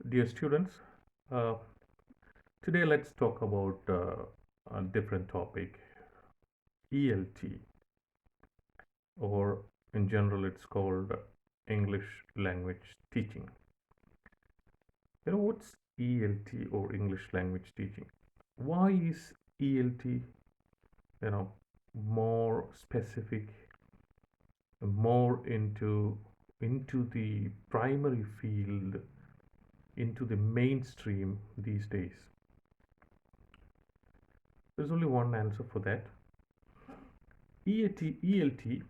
Dear students, uh, today let's talk about a different topic, ELT, or in general it's called English language teaching. You know what's ELT or English language teaching? Why is ELT, you know, more specific, more into the primary field, into the mainstream these days? There's only one answer for that. ELT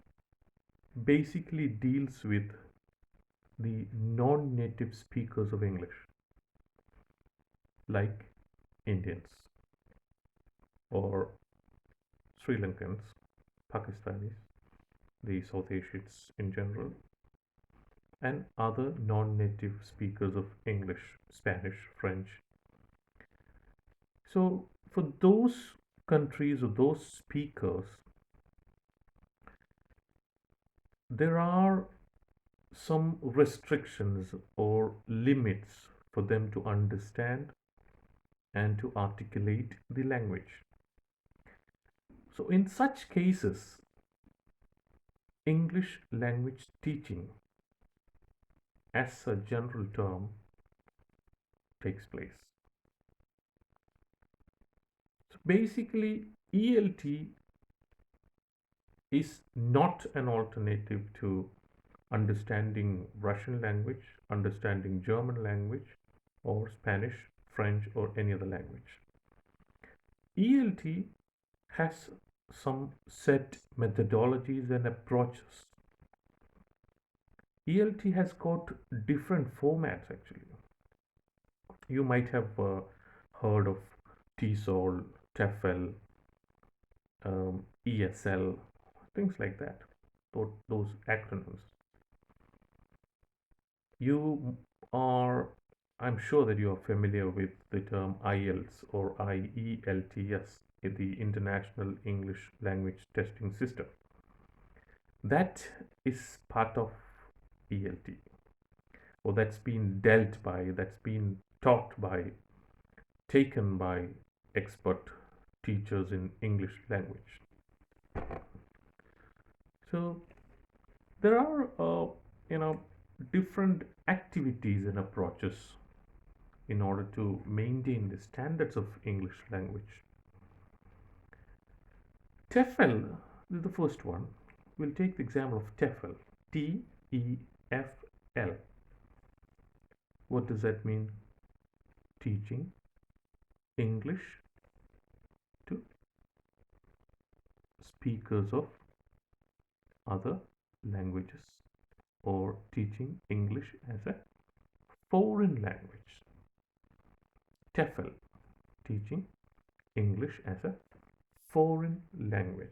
basically deals with the non-native speakers of English, like Indians or Sri Lankans, Pakistanis, the South Asians in general, and other non-native speakers of English, Spanish, French. So, for those countries or those speakers, there are some restrictions or limits for them to understand and to articulate the language. So, in such cases, English language teaching, as a general term, takes place. So, basically, ELT is not an alternative to understanding Russian language, understanding German language, or Spanish, French, or any other language. ELT has some set methodologies and approaches. ELT has got different formats actually. You might have heard of TESOL, TEFL, ESL, things like that. Those acronyms. You are, I'm sure that you are familiar with the term IELTS or IELTS, the International English Language Testing System. That is part of ELT, or that's been dealt by, that's been taught by, taken by expert teachers in English language. So there are, you know, different activities and approaches in order to maintain the standards of English language. TEFL is the first one. We'll take the example of TEFL. TEFL. What does that mean? Teaching English to speakers of other languages, or teaching English as a foreign language. TEFL, teaching English as a foreign language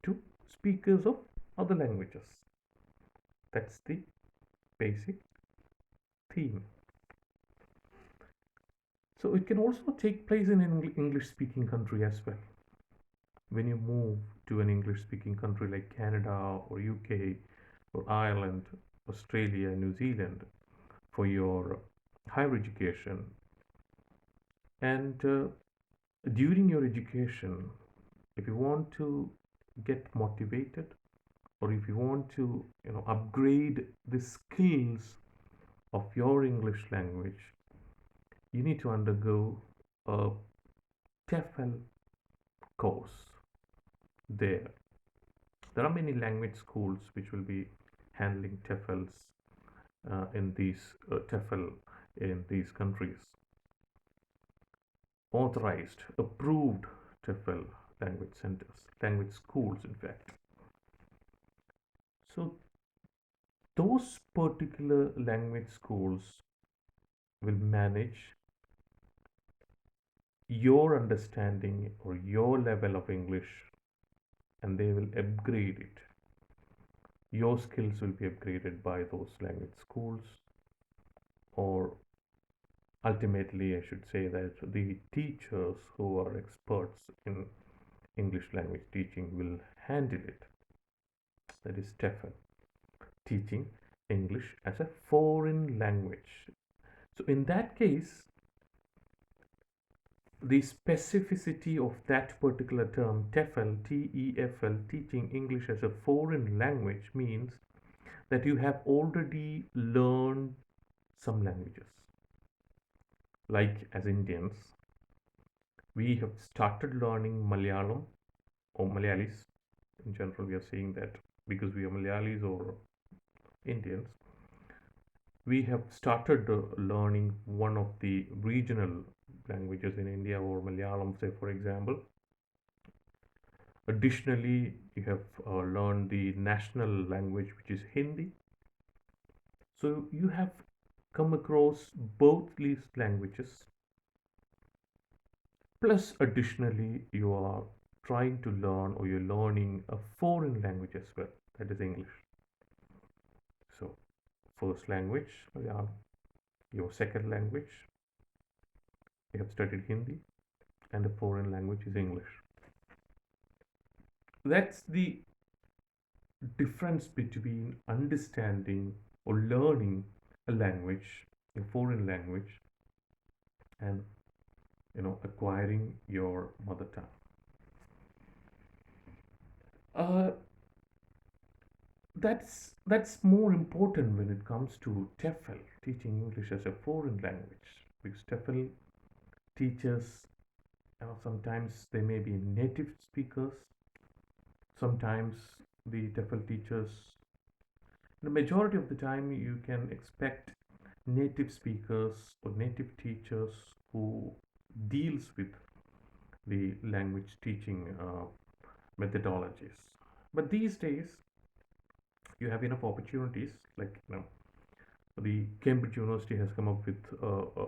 to speakers of other languages. That's the basic theme. So it can also take place in an English speaking country as well. When you move to an English speaking country like Canada or UK or Ireland, Australia, New Zealand for your higher education, and during your education, if you want to get motivated, or if you want to upgrade the skills of your English language, you need to undergo a TEFL course. There are many language schools which will be handling TEFLs in these TEFL in these countries. Authorized, approved TEFL language centers, language schools, in fact. So those particular language schools will manage your understanding or your level of English, and they will upgrade it. Your skills will be upgraded by those language schools, or ultimately, I should say that the teachers who are experts in English language teaching will handle it. That is TEFL, teaching English as a foreign language. So in that case, the specificity of that particular term, TEFL, TEFL, teaching English as a foreign language, means that you have already learned some languages. Like as Indians, we have started learning Malayalam or Malayalis. In general, we are saying that because we are Malayalis or Indians, we have started learning one of the regional languages in India or Malayalam, say for example. Additionally, you have learned the national language, which is Hindi. So you have come across both these languages. Plus, additionally, you are trying to learn or you're learning a foreign language as well, that is English. So, first language, Malayalam. Your second language, you have studied Hindi, and the foreign language is English. That's the difference between understanding or learning a language, a foreign language, and acquiring your mother tongue. Uh, that's more important when it comes to TEFL, teaching English as a foreign language, because TEFL teachers, sometimes they may be native speakers, sometimes the TEFL teachers, the majority of the time you can expect native speakers or native teachers who deals with the language teaching methodologies. But these days you have enough opportunities, like the Cambridge University has come up with a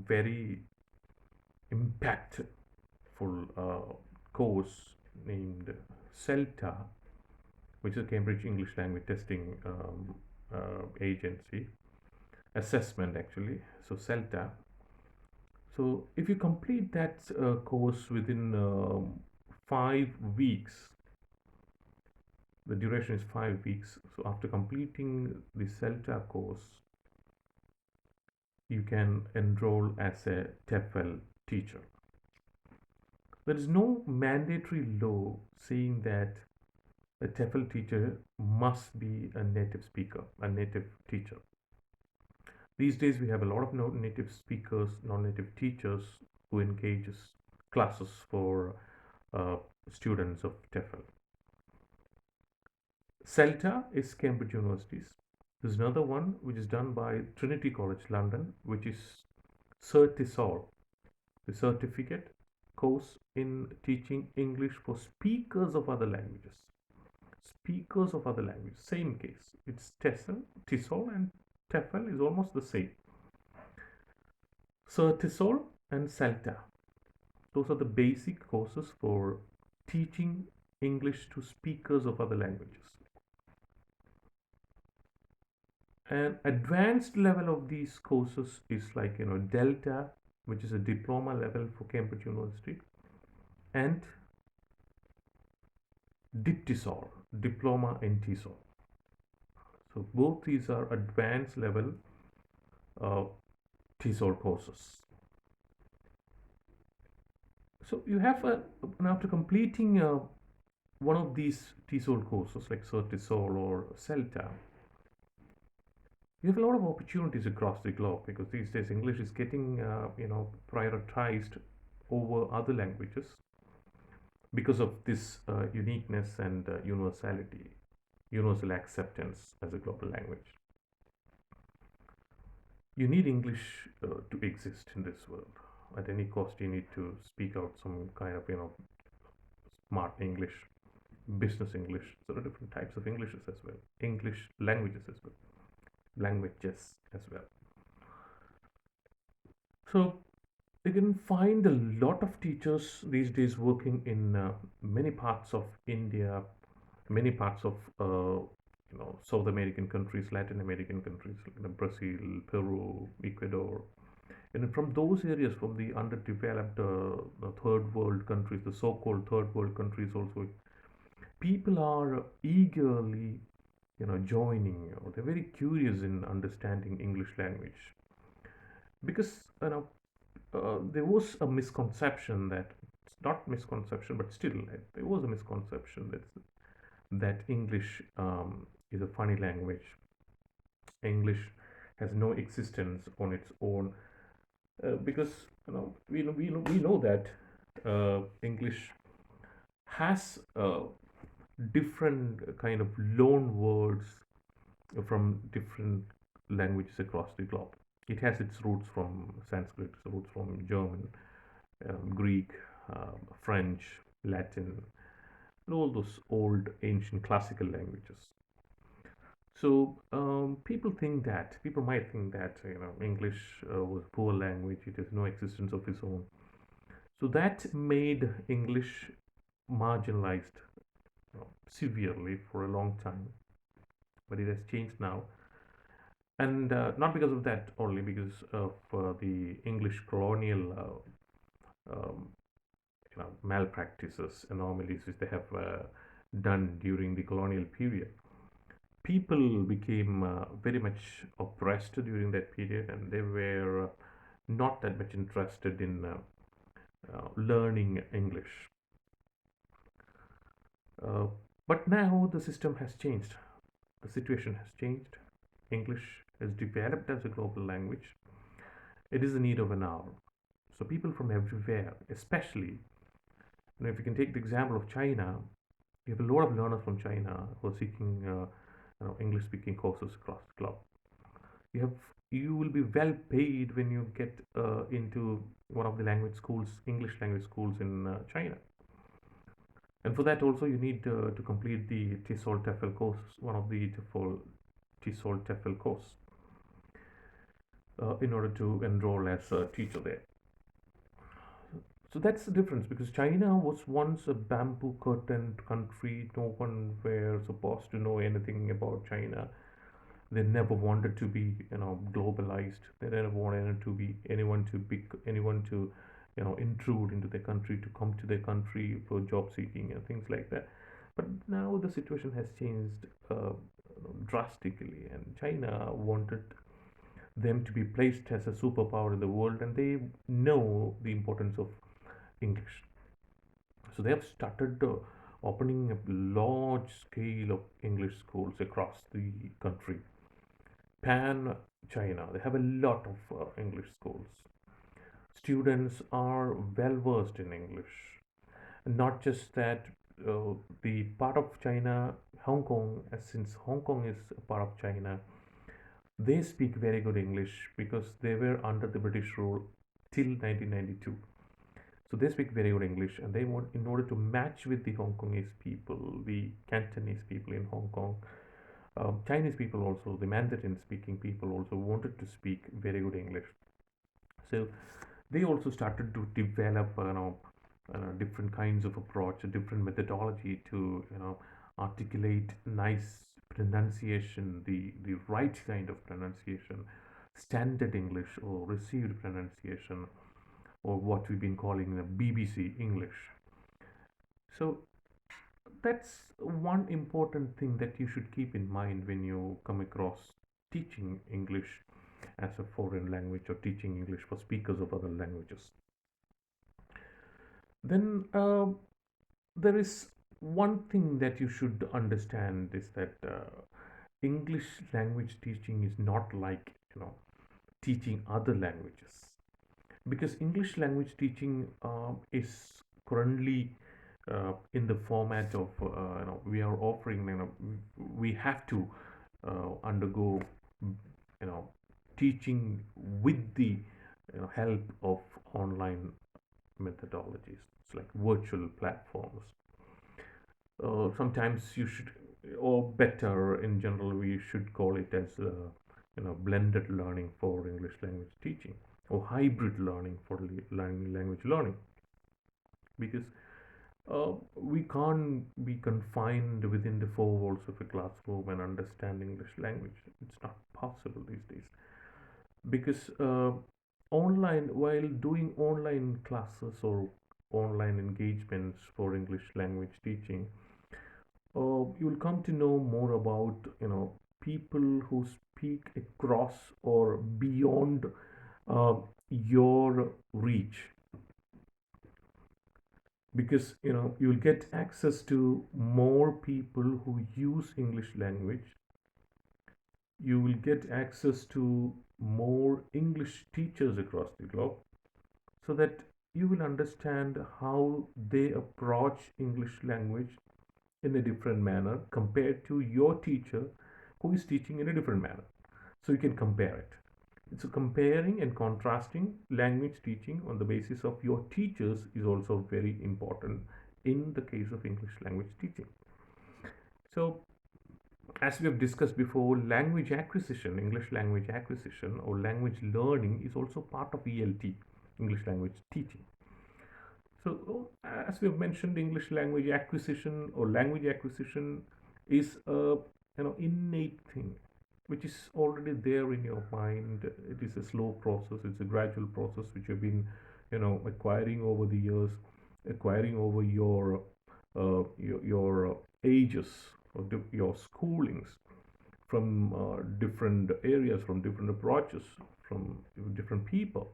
very impactful course named CELTA, which is a Cambridge English Language Testing agency assessment actually. So CELTA. So if you complete that course within 5 weeks, the duration is 5 weeks. So after completing the CELTA course, you can enroll as a TEFL teacher. There is no mandatory law saying that a TEFL teacher must be a native speaker, a native teacher. These days, we have a lot of native speakers, non-native teachers who engages classes for uh, students of TEFL. CELTA is Cambridge University's. There's another one which is done by Trinity College London, which is CertiSol, the certificate course in teaching English for speakers of other languages. Speakers of other languages, same case. It's TESOL and TEFL is almost the same. CertiSol and CELTA. Those are the basic courses for teaching English to speakers of other languages. An advanced level of these courses is like Delta, which is a diploma level for Cambridge University, and DIPTISOL, diploma in TESOL. So both these are advanced level TESOL courses. So you have after completing one of these TESOL courses like CertiSol or CELTA, you have a lot of opportunities across the globe, because these days English is getting prioritized over other languages because of this uniqueness and universality, universal acceptance as a global language. You need English to exist in this world. At any cost, you need to speak out some kind of smart English, business English. There are different types of Englishes as well, English languages as well, languages as well. So you can find a lot of teachers these days working in many parts of India, many parts of South American countries, Latin American countries, Brazil, Peru, Ecuador, and from those areas, from the underdeveloped third world countries, the so-called third world countries, also people are eagerly joining. They're very curious in understanding English language. because there was a misconception that it's not misconception, but still there was a misconception that English is a funny language. English has no existence on its own because we know that English has different kind of loan words from different languages across the globe. It has its roots from Sanskrit, its roots from German, Greek, French, Latin, and all those old ancient classical languages. So people might think that English was a poor language. It has no existence of its own. So that made English marginalized severely for a long time, but it has changed now, and not because of that only, because of the English colonial malpractices, anomalies which they have done during the colonial period. People became very much oppressed during that period, and they were not that much interested in learning English. Uh, but now the system has changed. The situation has changed. English has developed as a global language. It is the need of an hour. So people from everywhere, especially, if you can take the example of China, you have a lot of learners from China who are seeking English-speaking courses across the globe. You have you will be well paid when you get into one of the language schools, English language schools in China. And for that also you need to complete the TESOL TEFL course, one of the TESOL TEFL course, in order to enroll as a teacher there. So that's the difference, because China was once a bamboo curtained country. No one were supposed to know anything about China. They never wanted to be, globalized. They never wanted to be anyone to, intrude into their country, to come to their country for job seeking and things like that. But now the situation has changed drastically, and China wanted them to be placed as a superpower in the world, and they know the importance of English. So they have started opening a large scale of English schools across the country. Pan China, they have a lot of English schools. Students are well versed in English. Not just that, the part of China, Hong Kong, since Hong Kong is a part of China, they speak very good English because they were under the British rule till 1992. So they speak very good English, and they want, in order to match with the Hong Kongese people, the Cantonese people in Hong Kong, Chinese people also, the Mandarin speaking people also wanted to speak very good English. So they also started to develop, different kinds of approach, a different methodology to, articulate nice pronunciation, the right kind of pronunciation, standard English or received pronunciation, or what we've been calling the BBC English. So that's one important thing that you should keep in mind when you come across teaching English as a foreign language or teaching English for speakers of other languages. Then there is one thing that you should understand is that English language teaching is not like teaching other languages, because English language teaching is currently in the format of we are offering, we have to undergo teaching with the help of online methodologies. It's like virtual platforms. Sometimes you should, or better in general, we should call it as blended learning for English language teaching, or hybrid learning for language learning, because we can't be confined within the four walls of a classroom and understand English language. It's not possible these days, because online, while doing online classes or online engagements for English language teaching, you'll come to know more about people who speak across or beyond uh, your reach, because you'll get access to more people who use English language. You will get access to more English teachers across the globe, so that you will understand how they approach English language in a different manner compared to your teacher who is teaching in a different manner. So you can compare it. So comparing and contrasting language teaching on the basis of your teachers is also very important in the case of English language teaching. So as we have discussed before, language acquisition, English language acquisition or language learning is also part of ELT, English language teaching. So, as we have mentioned, English language acquisition or language acquisition is a innate thing, which is already there in your mind. It is a slow process. It's a gradual process which you've been, acquiring over the years, acquiring over your ages or your schoolings from different areas, from different approaches, from different people.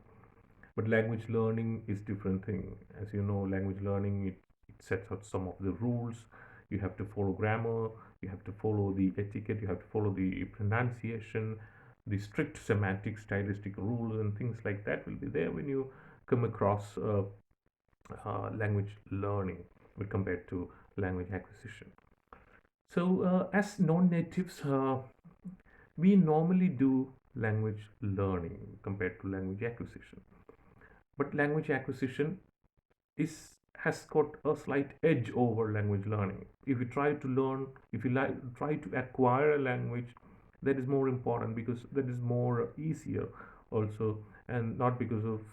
But language learning is different thing. As you know, language learning, it sets out some of the rules. You have to follow grammar, you have to follow the etiquette, you have to follow the pronunciation, the strict semantic stylistic rules and things like that will be there when you come across language learning compared to language acquisition. So as non-natives, we normally do language learning compared to language acquisition. But language acquisition is has got a slight edge over language learning. If you try to learn, if you try to acquire a language, that is more important because that is more easier also, and not because of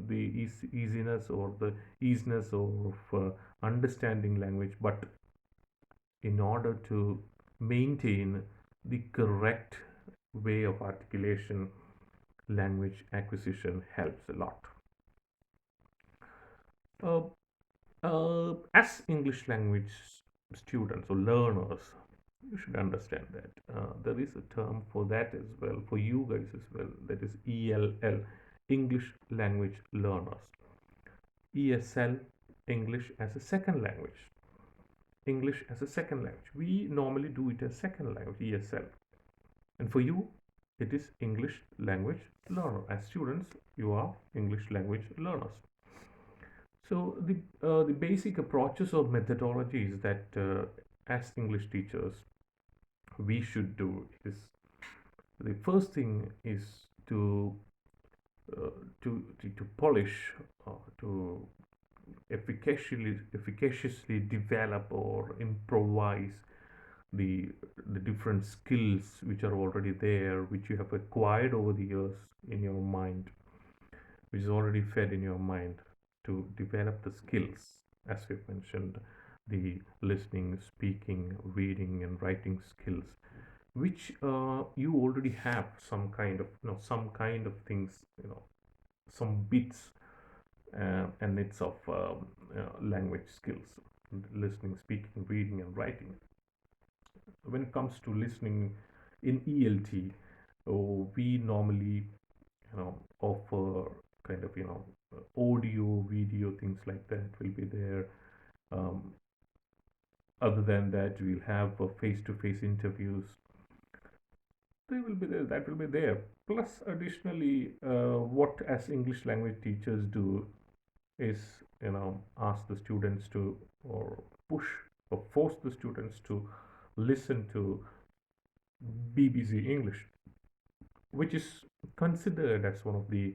the easiness or the easiness of understanding language, but in order to maintain the correct way of articulation, language acquisition helps a lot. Uh, as English language students or learners, you should understand that there is a term for that as well, for you guys as well, that is ELL, English language learners. ESL, English as a second language. English as a second language. We normally do it as second language, ESL. And for you, it is English language learner. As students, you are English language learners. So the basic approaches or methodologies that as English teachers we should do is, the first thing is to uh, to polish, to efficaciously develop or improvise the the different skills which are already there, which you have acquired over the years in your mind, which is already fed in your mind, to develop the skills, as we've mentioned, the listening, speaking, reading, and writing skills, which you already have some kind of, some kind of things, some bits and bits of language skills, listening, speaking, reading, and writing. When it comes to listening in ELT, we normally offer kind of audio, video, things like that will be there. Um, Other than that, we'll have face-to-face interviews. They will be there. That will be there. Plus, additionally, what as English language teachers do is ask the students to, or push or force the students to listen to BBC English, which is considered as one of the,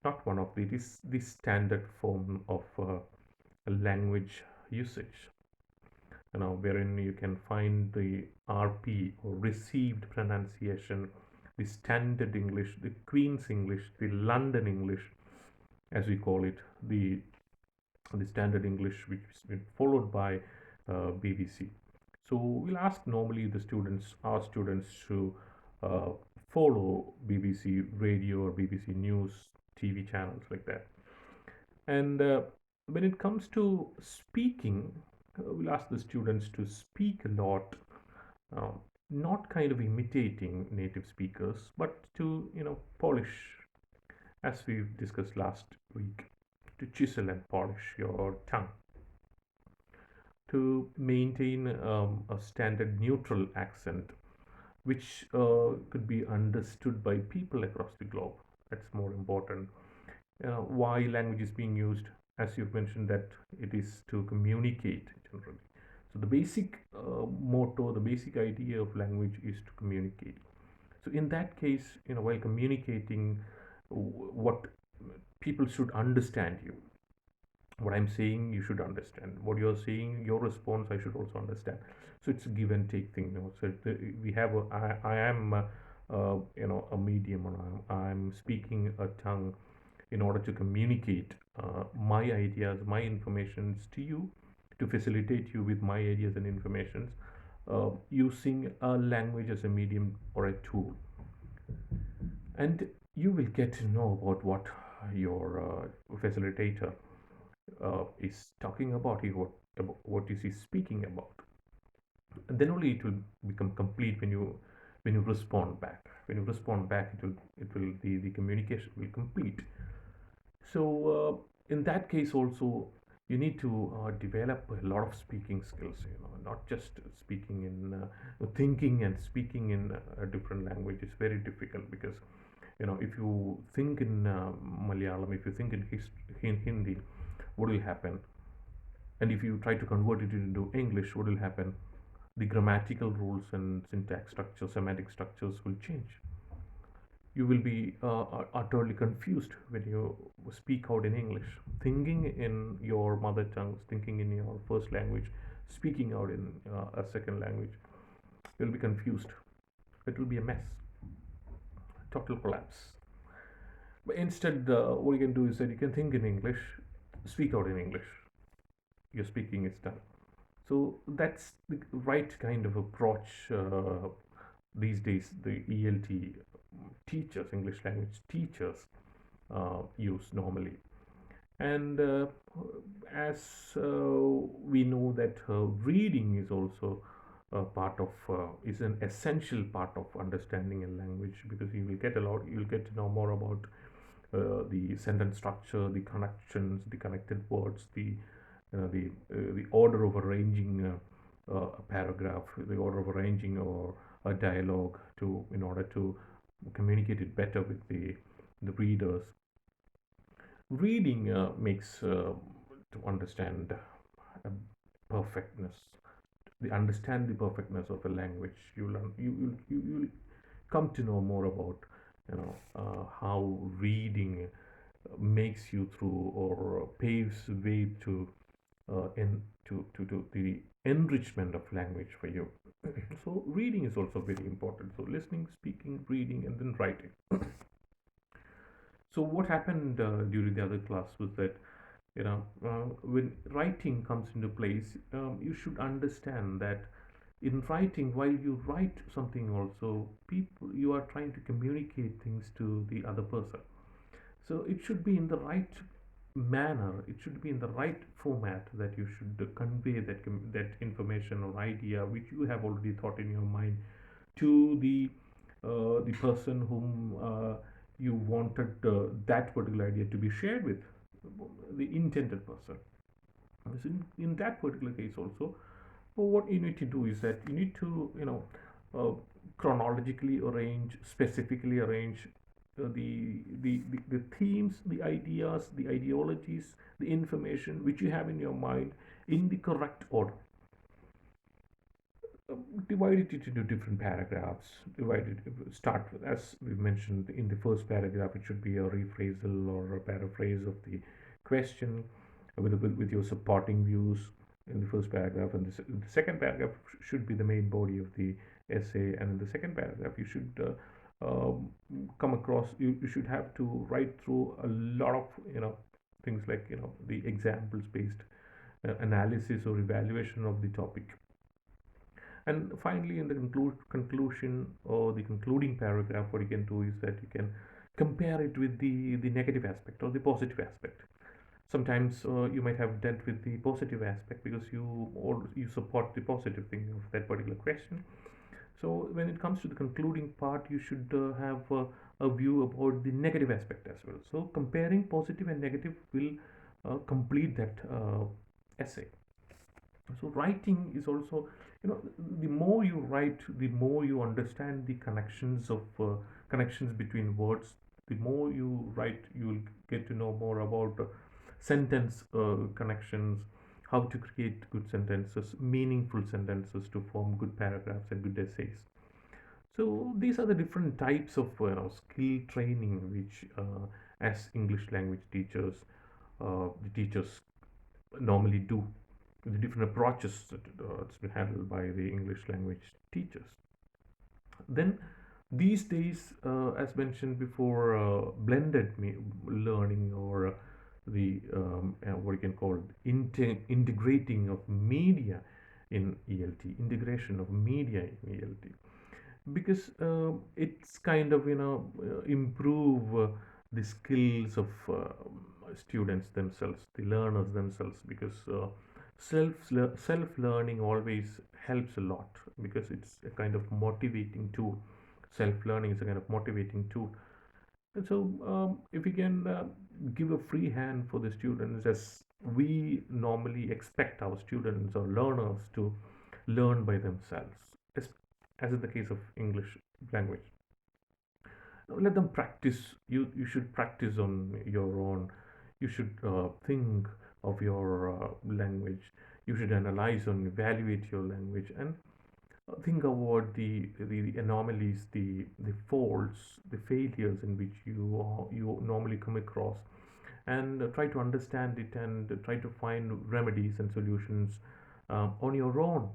not one of the, it is the standard form of language usage, wherein you can find the RP or received pronunciation, the standard English, the Queen's English, the London English, as we call it, the standard English, which is been followed by BBC. So we'll ask normally the students, our students, to uh, follow BBC radio or BBC News TV channels like that. And when it comes to speaking, we'll ask the students to speak a lot, not kind of imitating native speakers, but to, polish, as we discussed last week, to chisel and polish your tongue, to maintain a standard neutral accent, which could be understood by people across the globe. That's more important. Why language is being used, as you've mentioned, that it is to communicate generally. So the basic motto, the basic idea of language is to communicate. So in that case, while communicating, what people should understand you. What I'm saying, you should understand. What you're saying, your response, I should also understand. So it's a give and take thing. So we have I am a medium, and I'm speaking a tongue in order to communicate my ideas, my informations to you, to facilitate you with my ideas and informations, using a language as a medium or a tool. And you will get to know about what your facilitator is talking about, what is he speaking about. And then only it will become complete when you respond back. When you respond back, it will the communication will complete. So in that case also, you need to develop a lot of speaking skills. Not just speaking in thinking and speaking in a different language is very difficult, because if you think in Malayalam, if you think in Hindi, what will happen? And if you try to convert it into English, what will happen? The grammatical rules and syntax structures, semantic structures will change. You will be utterly confused when you speak out in English. Thinking in your mother tongue, thinking in your first language, speaking out in a second language, you'll be confused. It will be a mess, total collapse. But instead, what you can do is that you can think in English, speak out in English. Your speaking is done. So that's the right kind of approach these days the ELT teachers, English language teachers, use normally. And as we know that reading is also a part of is an essential part of understanding a language, because you'll get to know more about the sentence structure, the connections, the connected words, the order of arranging a paragraph, the order of arranging or a dialogue in order to communicate it better with the readers. Reading makes to understand perfectness. The understand the perfectness of a language. You'll come to know more about how reading makes you through or paves way to the enrichment of language for you. So reading is also very important. So listening, speaking, reading, and then writing. So what happened during the other class was that when writing comes into place, you should understand that in writing, while you write something, also people you are trying to communicate things to the other person. So it should be in the right manner. It should be in the right format that you should convey that information or idea which you have already thought in your mind to the person whom you wanted that particular idea to be shared with, the intended person. So in that particular case also, what you need to do is that you need to chronologically arrange, specifically arrange the themes, the ideas, the ideologies, the information which you have in your mind in the correct order. Divide it into different paragraphs. Start with, as we mentioned in the first paragraph, it should be a rephrasal or a paraphrase of the question with your supporting views in the first paragraph, and the second paragraph should be the main body of the essay. And in the second paragraph, you should come across. You should have to write through a lot of things like the examples based analysis or evaluation of the topic. And finally, in the conclusion or the concluding paragraph, what you can do is that you can compare it with the negative aspect or the positive aspect. Sometimes you might have dealt with the positive aspect because you support the positive thing of that particular question. So when it comes to the concluding part, you should have a view about the negative aspect as well. So comparing positive and negative will complete that essay. So writing is also, the more you write, the more you understand the connections between words. The more you write, you will get to know more about sentence connections, how to create good sentences, meaningful sentences to form good paragraphs and good essays. So these are the different types of skill training which, as English language teachers, the teachers normally do. The different approaches that it's been handled by the English language teachers. Then these days, as mentioned before, blended learning, or what you can call integrating of media in ELT, integration of media in ELT, because it's kind of improve the skills of students themselves, the learners themselves, because self learning always helps a lot, because it's a kind of motivating tool. Self learning is a kind of motivating tool. And so if we can give a free hand for the students, as we normally expect our students or learners to learn by themselves, as, as in the case of English language, let them practice. You should practice on your own. You should think of your language. You should analyze and evaluate your language, and think about the anomalies, the faults, the failures in which you normally come across, and try to understand it, and try to find remedies and solutions on your own,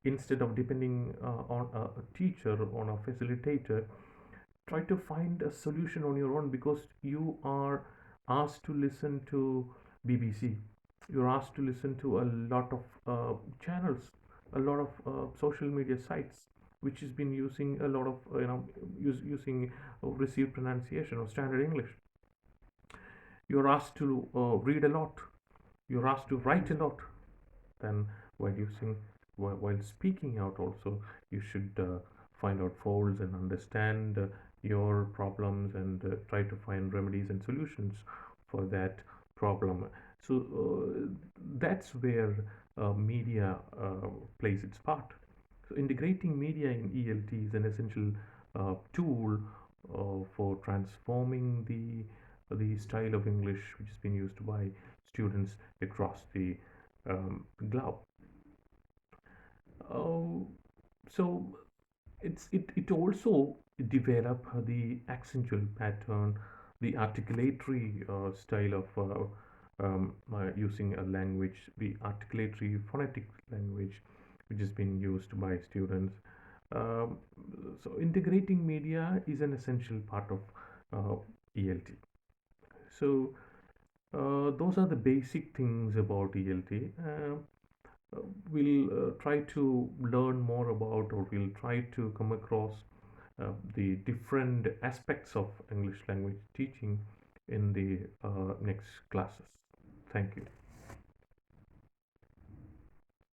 instead of depending on a teacher, on a facilitator. Try to find a solution on your own, because you are asked to listen to BBC. You're asked to listen to a lot of channels, a lot of social media sites, which has been using a lot of using received pronunciation or standard English. You're asked to read a lot. You're asked to write a lot. Then while using while speaking out also, you should find out faults and understand your problems, and try to find remedies and solutions for that problem. So that's where media plays its part. So integrating media in ELT is an essential tool for transforming the style of English which has been used by students across the globe. Uh, so it also develop the accentual pattern, the articulatory style of using a language, the articulatory phonetic language, which has been used by students. Um, so integrating media is an essential part of ELT. So those are the basic things about ELT. We'll try to learn more about, or we'll try to come across the different aspects of English language teaching in the next classes. Thank you.